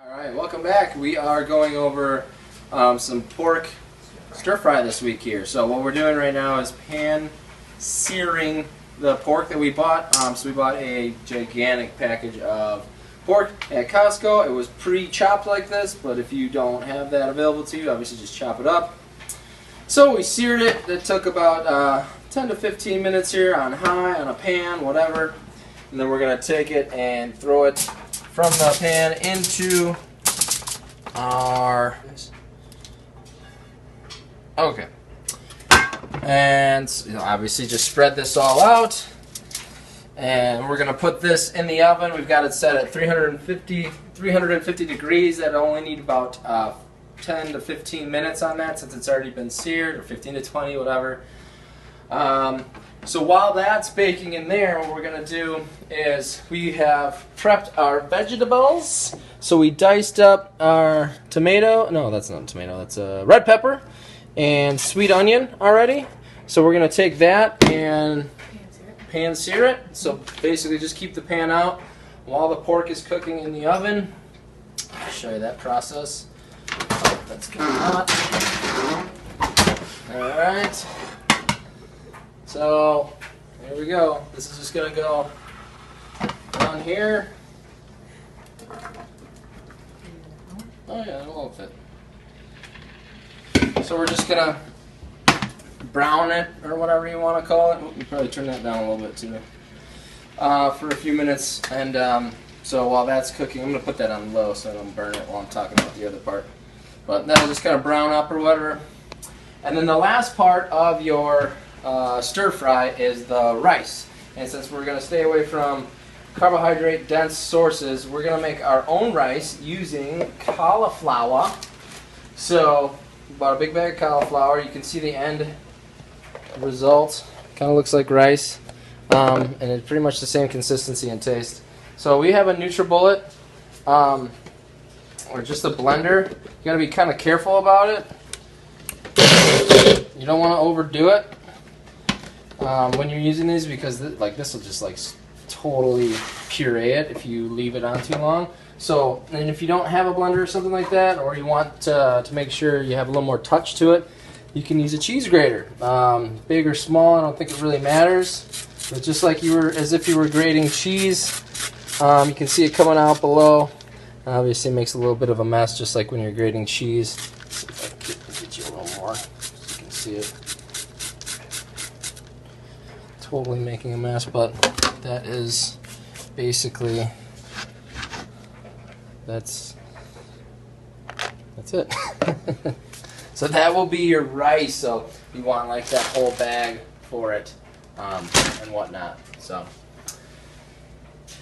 Alright, welcome back. We are going over some pork stir fry this week here. So what we're doing right now is pan searing the pork that we bought. So we bought a gigantic package of pork at Costco. It was pre-chopped like this, but if you don't have that available to you, obviously just chop it up. So we seared it. It took about 10 to 15 minutes here on high, on a pan, whatever. And then we're going to take it and throw it from the pan into our... Okay. And obviously just spread this all out. And we're going to put this in the oven. We've got it set at 350 degrees. That only need about 10 to 15 minutes on that since it's already been seared, or 15 to 20, whatever. So while that's baking in there, what we're going to do is we have prepped our vegetables. So we diced up our tomato. No, that's not a tomato. That's a red pepper and sweet onion already. So we're going to take that and pan sear it. So basically just keep the pan out while the pork is cooking in the oven. I'll show you that process. Oh, that's getting hot. Alright. So, here we go. This is just going to go on here. Oh yeah, it won't fit. So we're just going to brown it, or whatever you want to call it. You probably turn that down a little bit too. For a few minutes. And so while that's cooking, I'm going to put that on low so I don't burn it while I'm talking about the other part. But that'll just kind of brown up or whatever. And then the last part of your stir fry is the rice. And since we're going to stay away from carbohydrate dense sources, we're going to make our own rice using cauliflower. So bought a big bag of cauliflower. You can see the end result. Kind of looks like rice. And it's pretty much the same consistency and taste. So we have a NutriBullet or just a blender. You got to be kind of careful about it. You don't want to overdo it when you're using these, because this will just totally puree it if you leave it on too long. So, and if you don't have a blender or something like that, or you want to make sure you have a little more touch to it, you can use a cheese grater. Big or small, I don't think it really matters. But just like as if you were grating cheese, you can see it coming out below. Obviously, it makes a little bit of a mess, just like when you're grating cheese. Let's see if I can get you a little more, so you can see it. Totally making a mess, but that is basically that's it. So that will be your rice. So you want like that whole bag for it and whatnot. So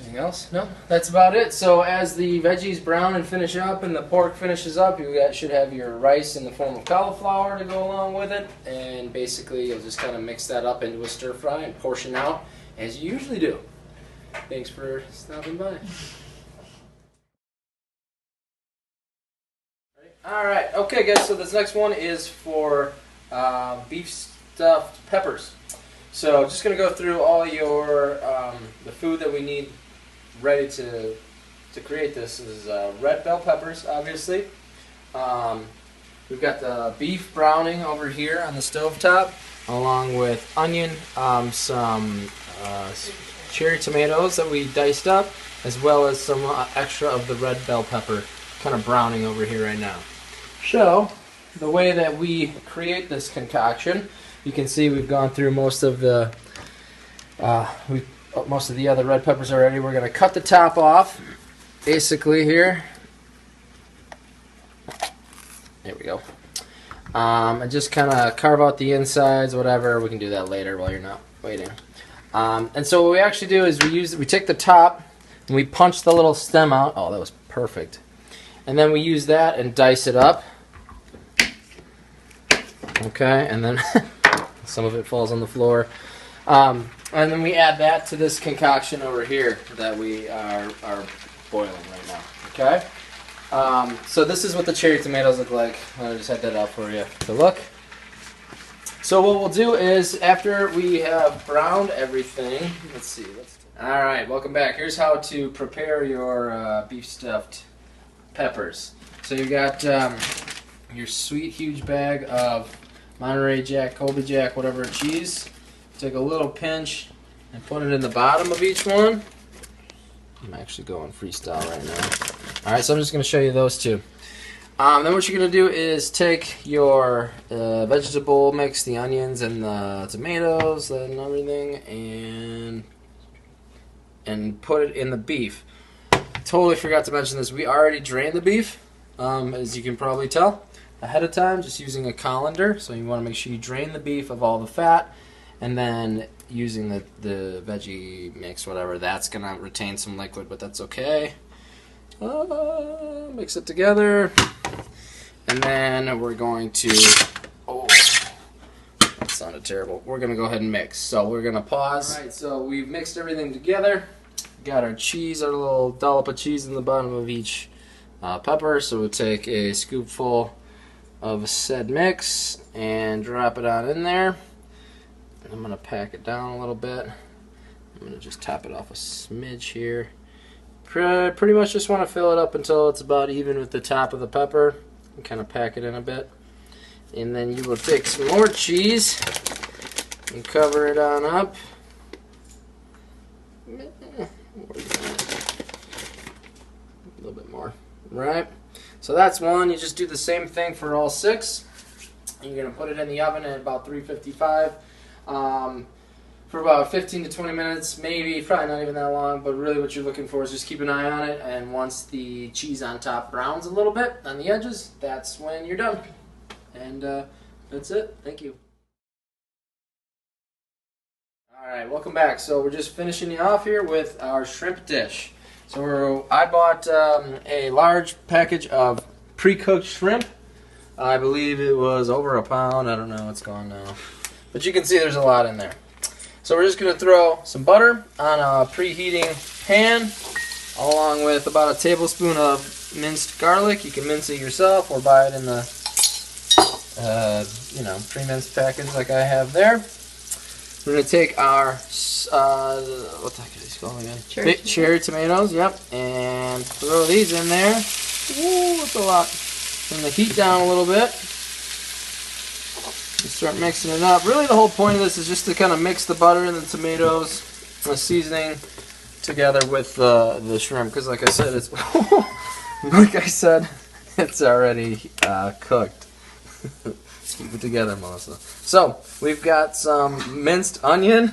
anything else? No, that's about it. So as the veggies brown and finish up and the pork finishes up, you should have your rice in the form of cauliflower to go along with it. And basically you'll just kind of mix that up into a stir fry and portion out as you usually do. Thanks for stopping by. Alright, okay guys, so this next one is for beef stuffed peppers. So just going to go through all your the food that we need ready to create this. Is red bell peppers, obviously. We've got the beef browning over here on the stovetop, along with onion, some cherry tomatoes that we diced up, as well as some extra of the red bell pepper kind of browning over here right now. So the way that we create this concoction, you can see we've gone through most of the other red peppers already. We're going to cut the top off, basically here. There we go. And just kind of carve out the insides, whatever. We can do that later while you're not waiting. And so what we actually do is we take the top and we punch the little stem out. Oh, that was perfect. And then we use that and dice it up. Okay, and then some of it falls on the floor. And then we add that to this concoction over here that we are boiling right now. Okay? So this is what the cherry tomatoes look like. I just had that out for you to look. So what we'll do is, after we have browned everything, let's see. Alright, welcome back. Here's how to prepare your beef stuffed peppers. So you got your sweet, huge bag of Monterey Jack, Colby Jack, whatever cheese. Take a little pinch and put it in the bottom of each one. I'm actually going freestyle right now. Alright, so I'm just going to show you those two. Then what you're going to do is take your vegetable mix, the onions and the tomatoes and everything, and put it in the beef. Totally forgot to mention this. We already drained the beef, as you can probably tell, ahead of time, just using a colander. So you want to make sure you drain the beef of all the fat, and then using the veggie mix, whatever, that's going to retain some liquid, but that's okay. Mix it together, and then we're going to, oh, that sounded terrible. We're going to go ahead and mix. So we're going to pause. Alright, so we've mixed everything together. Got our cheese, our little dollop of cheese in the bottom of each pepper. So we'll take a scoopful of said mix and drop it on in there. And I'm going to pack it down a little bit. I'm going to just top it off a smidge here. Pretty much just want to fill it up until it's about even with the top of the pepper and kind of pack it in a bit. And then you will take some more cheese and cover it on up. A little bit more. Right? So that's one. You just do the same thing for all 6. You're going to put it in the oven at about 355. For about 15 to 20 minutes, maybe, probably not even that long, but really what you're looking for is just keep an eye on it, and once the cheese on top browns a little bit on the edges, that's when you're done. And that's it. Thank you. Alright, welcome back. So we're just finishing you off here with our shrimp dish. So I bought a large package of pre-cooked shrimp. I believe it was over a pound. I don't know, it's gone now. But you can see there's a lot in there. So we're just going to throw some butter on a preheating pan, along with about a tablespoon of minced garlic. You can mince it yourself or buy it in the pre-minced package like I have there. We're going to take our what the heck are these called again? Cherry tomatoes, yep, and throw these in there. Ooh, that's a lot. Turn the heat down a little bit. Start mixing it up. Really, the whole point of this is just to kind of mix the butter and the tomatoes, the seasoning together with the shrimp. Because, like I said, it's already cooked. Keep it together, Melissa. So we've got some minced onion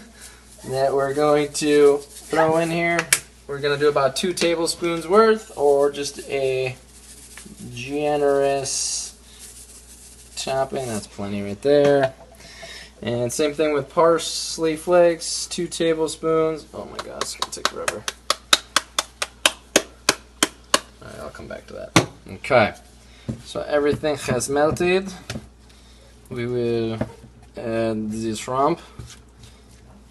that we're going to throw in here. We're going to do about 2 tablespoons worth, or just a generous chopping. That's plenty right there. And same thing with parsley flakes, 2 tablespoons. Oh my god, it's gonna take forever. Alright, I'll come back to that. Okay, so everything has melted. We will add the shrimp.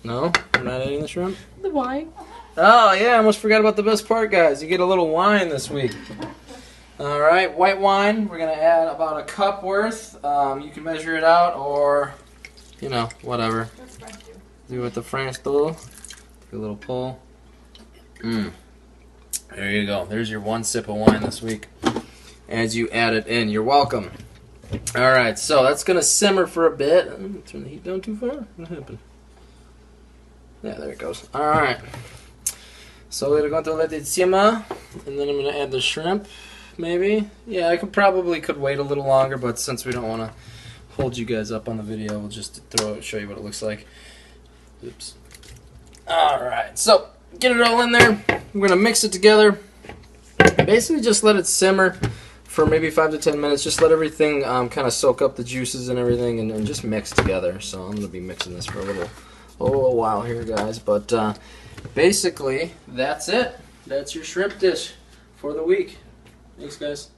No, we're not adding the shrimp? The wine. Oh yeah, I almost forgot about the best part, guys. You get a little wine this week. Alright, white wine, we're going to add about a cup worth. You can measure it out, or, you know, whatever. Do it the French tool. Take a little pull. There you go. There's your 1 sip of wine this week as you add it in. You're welcome. Alright, so that's going to simmer for a bit. Turn the heat down too far? What happened? Yeah, there it goes. Alright. So we're going to let it simmer, and then I'm going to add the shrimp. Maybe. Yeah, I could wait a little longer, but since we don't want to hold you guys up on the video, we'll just show you what it looks like. Oops. Alright, so get it all in there. We're going to mix it together. Basically just let it simmer for maybe 5 to 10 minutes. Just let everything kind of soak up the juices and everything, and just mix together. So I'm going to be mixing this for a little while here, guys. But basically, that's it. That's your shrimp dish for the week. Thanks, guys.